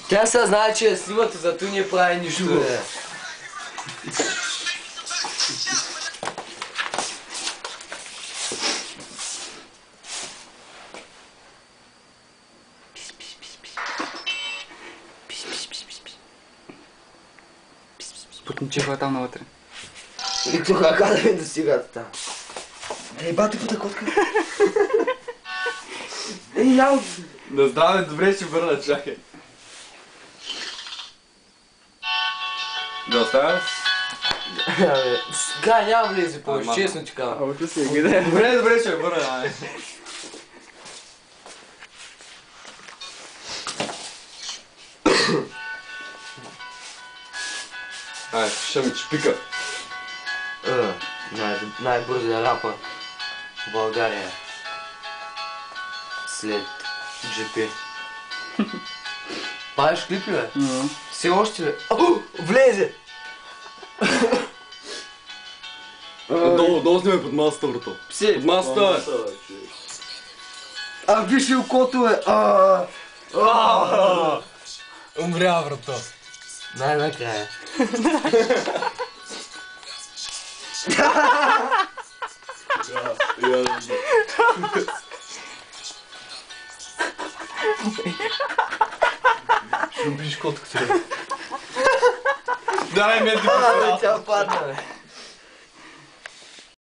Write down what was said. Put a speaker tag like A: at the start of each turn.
A: Тя се знае, че я снимате, зато не прави нищо.
B: Спутничиха е там навътре.
A: И тук как да ми достигат там? Ей, бати по котка. Ей, няма.
C: На здраве, добре ще върна, чакай. Да оставя?
A: Сега няма влезе повече, честно ти казвам.
B: Ауто си гледа.
C: Добре, ще върна. Ай, ще ми чпика.
A: Най-бързия рапър в България. След GP. Правиш клипи, бе? Все още, бе? Влезе!
C: Долу снимай под масата, брато.
A: Пси!
C: Под масата!
A: Виж ли окото, бе?
C: Умря, брато.
A: Най-накрая.
C: Ще убиш котката. Дай ме
A: Тя падна, бе.